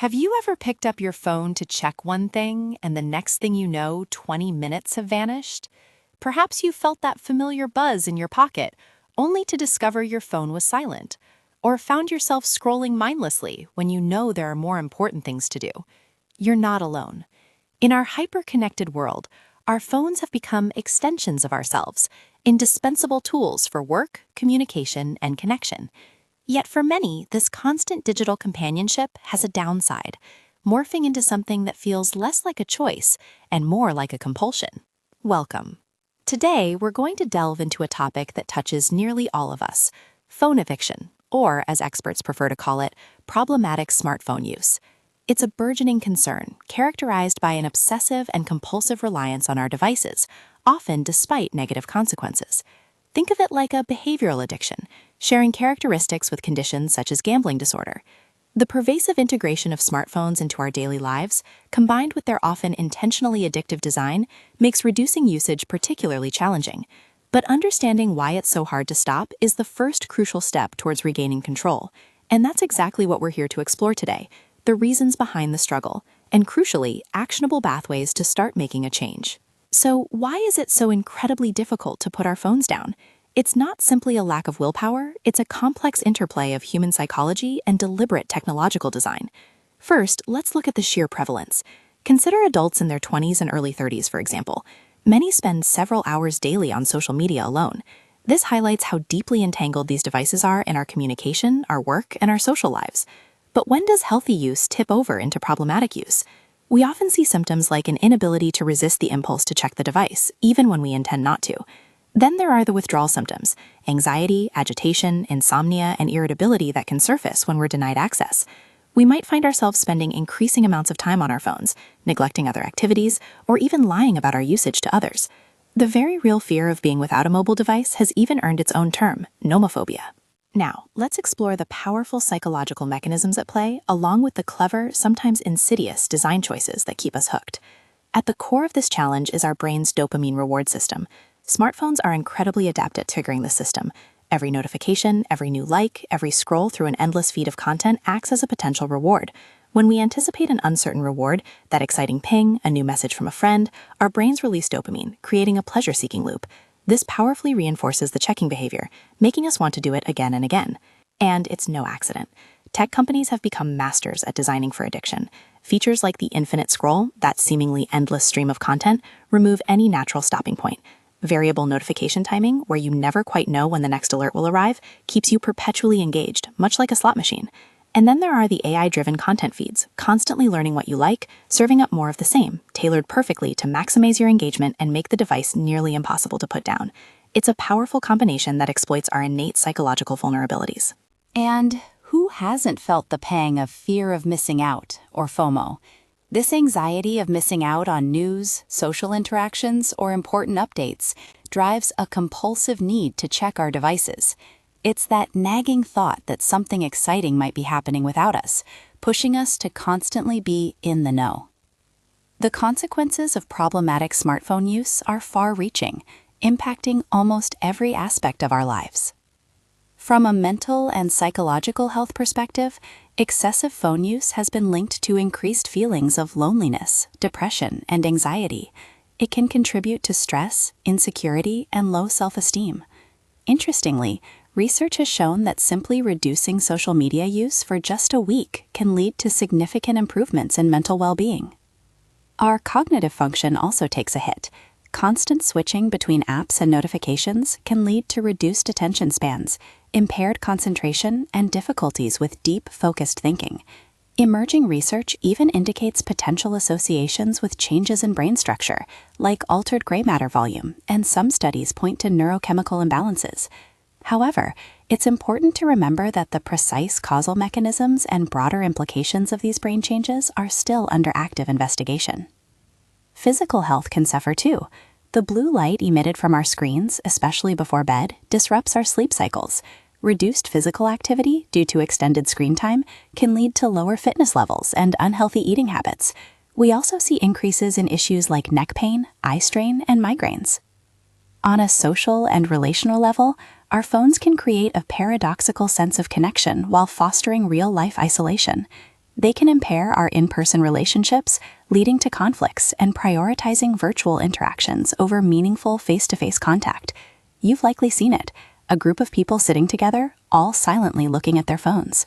Have you ever picked up your phone to check one thing, and the next thing you know, 20 minutes have vanished? Perhaps you felt that familiar buzz in your pocket, only to discover your phone was silent, or found yourself scrolling mindlessly when you know there are more important things to do. You're not alone. In our hyper-connected world, our phones have become extensions of ourselves, indispensable tools for work, communication, and connection. Yet for many, this constant digital companionship has a downside, morphing into something that feels less like a choice and more like a compulsion. Welcome. Today, we're going to delve into a topic that touches nearly all of us: phone addiction, or as experts prefer to call it, problematic smartphone use. It's a burgeoning concern, characterized by an obsessive and compulsive reliance on our devices, often despite negative consequences. Think of it like a behavioral addiction, sharing characteristics with conditions such as gambling disorder. The pervasive integration of smartphones into our daily lives, combined with their often intentionally addictive design, makes reducing usage particularly challenging. But understanding why it's so hard to stop is the first crucial step towards regaining control. And that's exactly what we're here to explore today: the reasons behind the struggle, and crucially, actionable pathways to start making a change. So why is it so incredibly difficult to put our phones down? It's not simply a lack of willpower, it's a complex interplay of human psychology and deliberate technological design. First, let's look at the sheer prevalence. Consider adults in their 20s and early 30s, for example. Many spend several hours daily on social media alone. This highlights how deeply entangled these devices are in our communication, our work, and our social lives. But when does healthy use tip over into problematic use? We often see symptoms like an inability to resist the impulse to check the device, even when we intend not to. Then there are the withdrawal symptoms: anxiety, agitation, insomnia, and irritability that can surface when we're denied access. We might find ourselves spending increasing amounts of time on our phones, neglecting other activities, or even lying about our usage to others. The very real fear of being without a mobile device has even earned its own term, nomophobia. Now, let's explore the powerful psychological mechanisms at play, along with the clever, sometimes insidious design choices that keep us hooked. At the core of this challenge is our brain's dopamine reward system. Smartphones are incredibly adept at triggering this system. Every notification, every new like, every scroll through an endless feed of content acts as a potential reward. When we anticipate an uncertain reward, that exciting ping, a new message from a friend, our brains release dopamine, creating a pleasure-seeking loop. This powerfully reinforces the checking behavior, making us want to do it again and again. And it's no accident. Tech companies have become masters at designing for addiction. Features like the infinite scroll, that seemingly endless stream of content, remove any natural stopping point. Variable notification timing, where you never quite know when the next alert will arrive, keeps you perpetually engaged, much like a slot machine. And then there are the AI-driven content feeds, constantly learning what you like, serving up more of the same, tailored perfectly to maximize your engagement and make the device nearly impossible to put down. It's a powerful combination that exploits our innate psychological vulnerabilities. And who hasn't felt the pang of fear of missing out, or FOMO? This anxiety of missing out on news, social interactions, or important updates drives a compulsive need to check our devices. It's that nagging thought that something exciting might be happening without us, pushing us to constantly be in the know. The consequences of problematic smartphone use are far-reaching, impacting almost every aspect of our lives. From a mental and psychological health perspective, excessive phone use has been linked to increased feelings of loneliness, depression, and anxiety. It can contribute to stress, insecurity, and low self-esteem. Interestingly, research has shown that simply reducing social media use for just a week can lead to significant improvements in mental well-being. Our cognitive function also takes a hit. Constant switching between apps and notifications can lead to reduced attention spans, impaired concentration, and difficulties with deep, focused thinking. Emerging research even indicates potential associations with changes in brain structure, like altered gray matter volume, and some studies point to neurochemical imbalances. However, it's important to remember that the precise causal mechanisms and broader implications of these brain changes are still under active investigation. Physical health can suffer too. The blue light emitted from our screens, especially before bed, disrupts our sleep cycles. Reduced physical activity due to extended screen time can lead to lower fitness levels and unhealthy eating habits. We also see increases in issues like neck pain, eye strain, and migraines. On a social and relational level, our phones can create a paradoxical sense of connection while fostering real-life isolation. They can impair our in-person relationships, leading to conflicts and prioritizing virtual interactions over meaningful face-to-face contact. You've likely seen it, a group of people sitting together, all silently looking at their phones.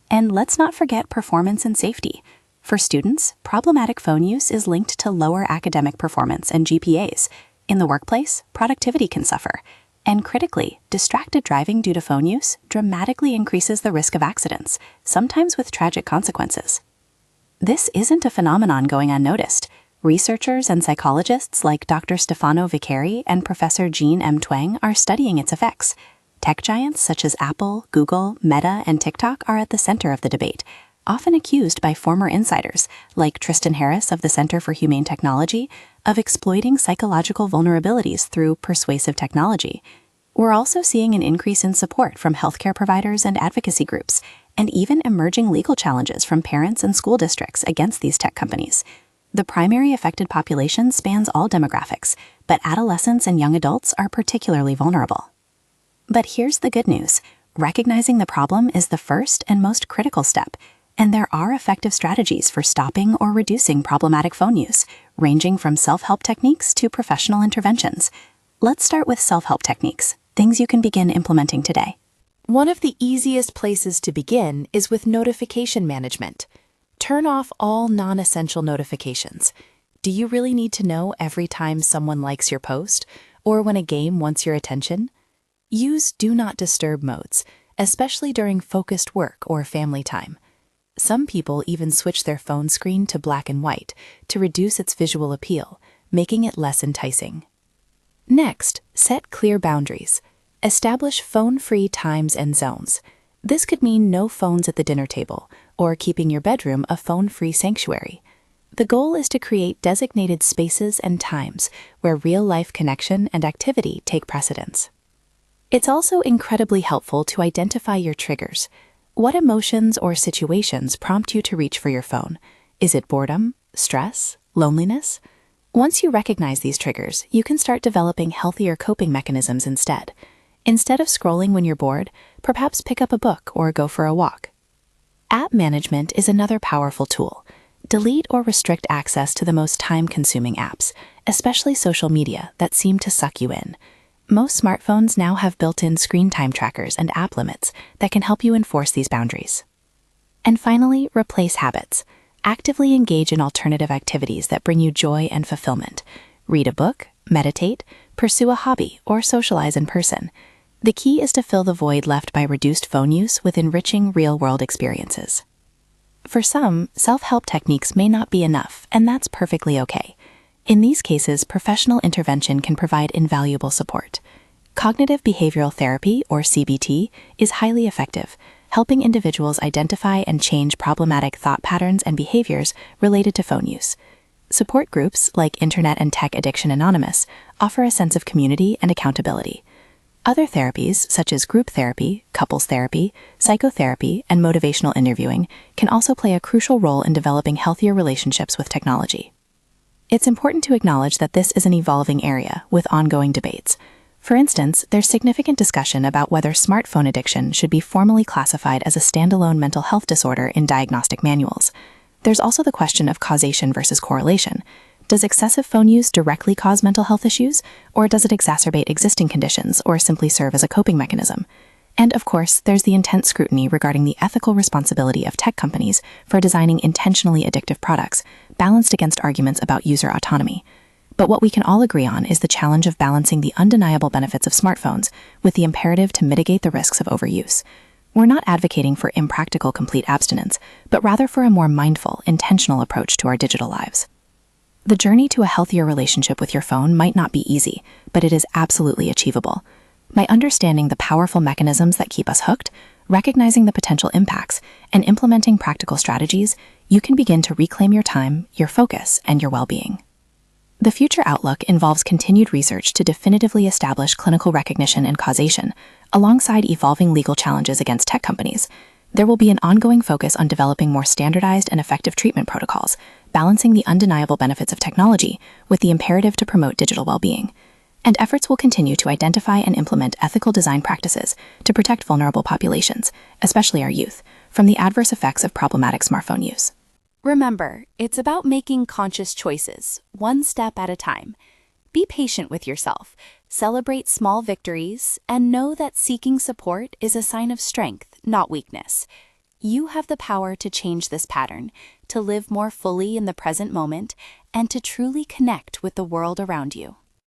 And let's not forget performance and safety. For students, problematic phone use is linked to lower academic performance and GPAs. In the workplace, productivity can suffer. And critically, distracted driving due to phone use dramatically increases the risk of accidents, sometimes with tragic consequences. This isn't a phenomenon going unnoticed. Researchers and psychologists like Dr. Stefano Vicari and Professor Jean M. Twenge are studying its effects. Tech giants such as Apple, Google, Meta, and TikTok are at the center of the debate, often accused by former insiders, like Tristan Harris of the Center for Humane Technology, of exploiting psychological vulnerabilities through persuasive technology. We're also seeing an increase in support from healthcare providers and advocacy groups, and even emerging legal challenges from parents and school districts against these tech companies. The primary affected population spans all demographics, but adolescents and young adults are particularly vulnerable. But here's the good news. Recognizing the problem is the first and most critical step, and there are effective strategies for stopping or reducing problematic phone use, ranging from self-help techniques to professional interventions. Let's start with self-help techniques, things you can begin implementing today. One of the easiest places to begin is with notification management. Turn off all non-essential notifications. Do you really need to know every time someone likes your post or when a game wants your attention? Use Do Not Disturb modes, especially during focused work or family time. Some people even switch their phone screen to black and white to reduce its visual appeal, making it less enticing. Next, set clear boundaries. Establish phone-free times and zones. This could mean no phones at the dinner table, or keeping your bedroom a phone-free sanctuary. The goal is to create designated spaces and times where real-life connection and activity take precedence. It's also incredibly helpful to identify your triggers. What emotions or situations prompt you to reach for your phone? Is it boredom, stress, loneliness? Once you recognize these triggers, you can start developing healthier coping mechanisms instead. Instead of scrolling when you're bored, perhaps pick up a book or go for a walk. App management is another powerful tool. Delete or restrict access to the most time-consuming apps, especially social media that seem to suck you in. Most smartphones now have built-in screen time trackers and app limits that can help you enforce these boundaries. And finally, replace habits. Actively engage in alternative activities that bring you joy and fulfillment. Read a book, meditate, pursue a hobby, or socialize in person. The key is to fill the void left by reduced phone use with enriching real-world experiences. For some, self-help techniques may not be enough, and that's perfectly okay. In these cases, professional intervention can provide invaluable support. Cognitive behavioral therapy, or CBT, is highly effective, helping individuals identify and change problematic thought patterns and behaviors related to phone use. Support groups, like Internet and Tech Addiction Anonymous, offer a sense of community and accountability. Other therapies, such as group therapy, couples therapy, psychotherapy, and motivational interviewing, can also play a crucial role in developing healthier relationships with technology. It's important to acknowledge that this is an evolving area with ongoing debates. For instance, there's significant discussion about whether smartphone addiction should be formally classified as a standalone mental health disorder in diagnostic manuals. There's also the question of causation versus correlation. Does excessive phone use directly cause mental health issues, or does it exacerbate existing conditions or simply serve as a coping mechanism? And of course, there's the intense scrutiny regarding the ethical responsibility of tech companies for designing intentionally addictive products, balanced against arguments about user autonomy. But what we can all agree on is the challenge of balancing the undeniable benefits of smartphones with the imperative to mitigate the risks of overuse. We're not advocating for impractical complete abstinence, but rather for a more mindful, intentional approach to our digital lives. The journey to a healthier relationship with your phone might not be easy, but it is absolutely achievable. By understanding the powerful mechanisms that keep us hooked, recognizing the potential impacts, and implementing practical strategies, you can begin to reclaim your time, your focus, and your well-being. The future outlook involves continued research to definitively establish clinical recognition and causation, alongside evolving legal challenges against tech companies. There will be an ongoing focus on developing more standardized and effective treatment protocols, balancing the undeniable benefits of technology with the imperative to promote digital well-being. And efforts will continue to identify and implement ethical design practices to protect vulnerable populations, especially our youth, from the adverse effects of problematic smartphone use. Remember, it's about making conscious choices, one step at a time. Be patient with yourself, celebrate small victories, and know that seeking support is a sign of strength, not weakness. You have the power to change this pattern, to live more fully in the present moment, and to truly connect with the world around you.